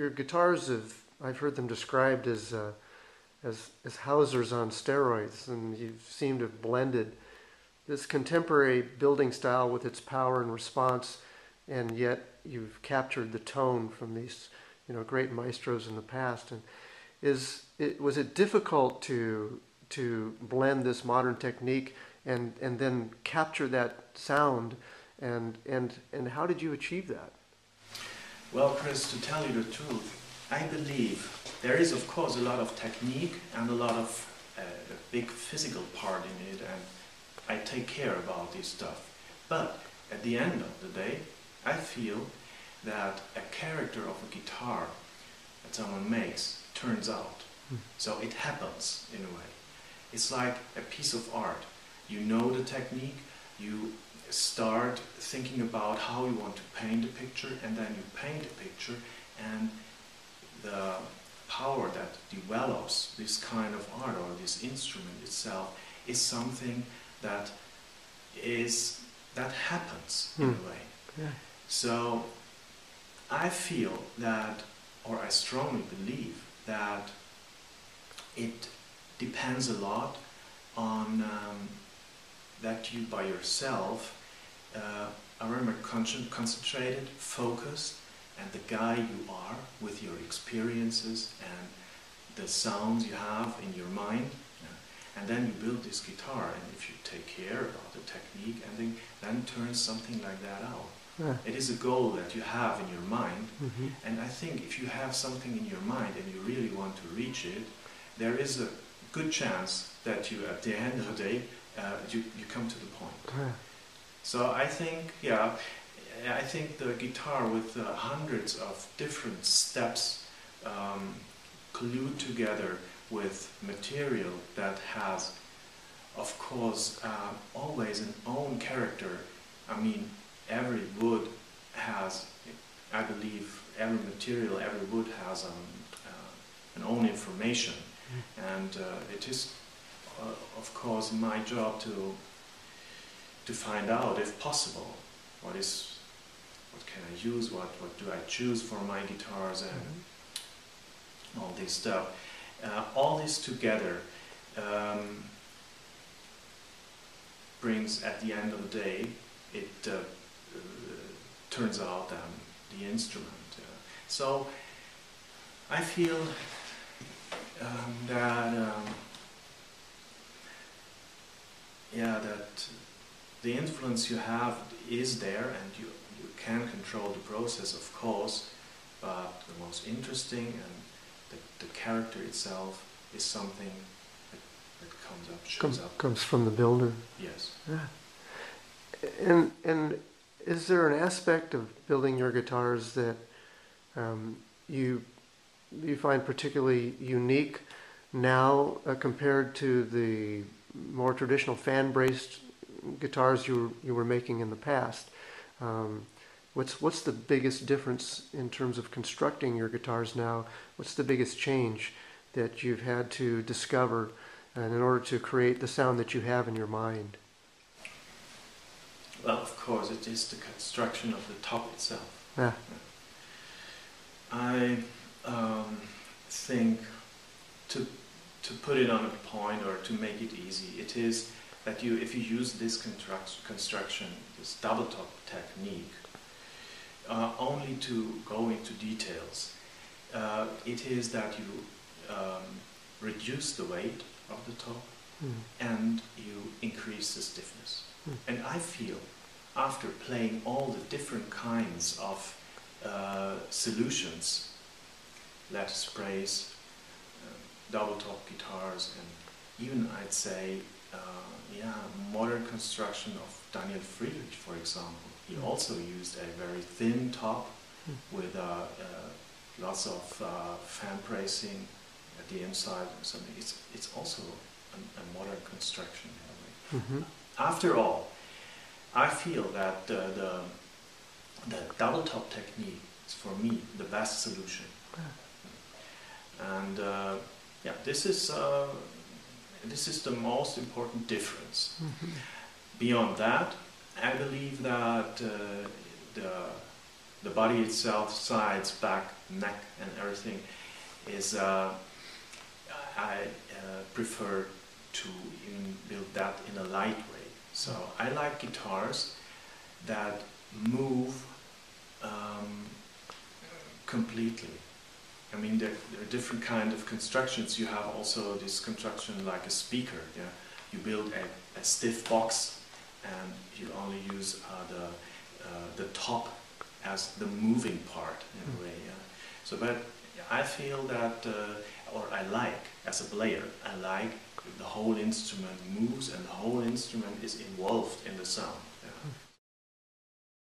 your guitars I've heard them described as Hausers on steroids, and you seem to have blended this contemporary building style with its power and response, and yet you've captured the tone from these, great maestros in the past. And was it difficult to blend this modern technique and then capture that sound, and how did you achieve that? Well, Chris, to tell you the truth, I believe there is, of course, a lot of technique and a lot of a big physical part in it, and I take care about this stuff. But at the end of the day, I feel that a character of a guitar that someone makes turns out. So it happens in a way. It's like a piece of art. You know the technique, you start thinking about how you want to paint a picture, and then you paint a picture, and the power that develops this kind of art or this instrument itself is something that happens in a way. Yeah. So I feel that, or I strongly believe that it depends a lot on that you by yourself are very much concentrated, focused, and the guy you are with your experiences and the sounds you have in your mind. And then you build this guitar, and if you take care about the technique, and then turns something like that out. Yeah. It is a goal that you have in your mind, and I think if you have something in your mind and you really want to reach it, there is a good chance that you, at the end of the day, you come to the point. Yeah. So I think, I think the guitar with hundreds of different steps glued together with material that has, of course, always an own character. I mean, every wood has, I believe, every material, every wood has an own information, and it is, of course, my job to find out, if possible, what can I use, what do I choose for my guitars, and all this stuff. All this together brings, at the end of the day, it turns out the instrument. So I feel that the influence you have is there, and you can control the process, of course, but the most interesting and the character itself is something that comes up, shows up. Comes from the builder. Yes. Yeah. And is there an aspect of building your guitars that you find particularly unique now compared to the more traditional fan-braced guitars you were making in the past? What's the biggest difference in terms of constructing your guitars now? What's the biggest change that you've had to discover in order to create the sound that you have in your mind? Well, of course, it is the construction of the top itself. Yeah. I think to put it on a point, or to make it easy, it is that if you use this construction, this double top technique, only to go into details, it is that you reduce the weight of the top and you increase the stiffness. And I feel, after playing all the different kinds of solutions, lattice sprays, double top guitars, and even, I'd say, modern construction of Daniel Friedrich, for example. He also used a very thin top with lots of fan bracing at the inside or something. It's also a modern construction in a way. After all, I feel that the double top technique is, for me, the best solution. And this is the most important difference. Beyond that, I believe that the body itself slides back neck and everything, is I prefer to even build that in a light way. So I like guitars that move completely. I mean, there are different kind of constructions. You have also this construction like a speaker. Yeah, you build a stiff box, and you only use the top as the moving part in a way. Yeah. So, but I feel that, or I like as a player, I like the whole instrument moves and the whole instrument is involved in the sound.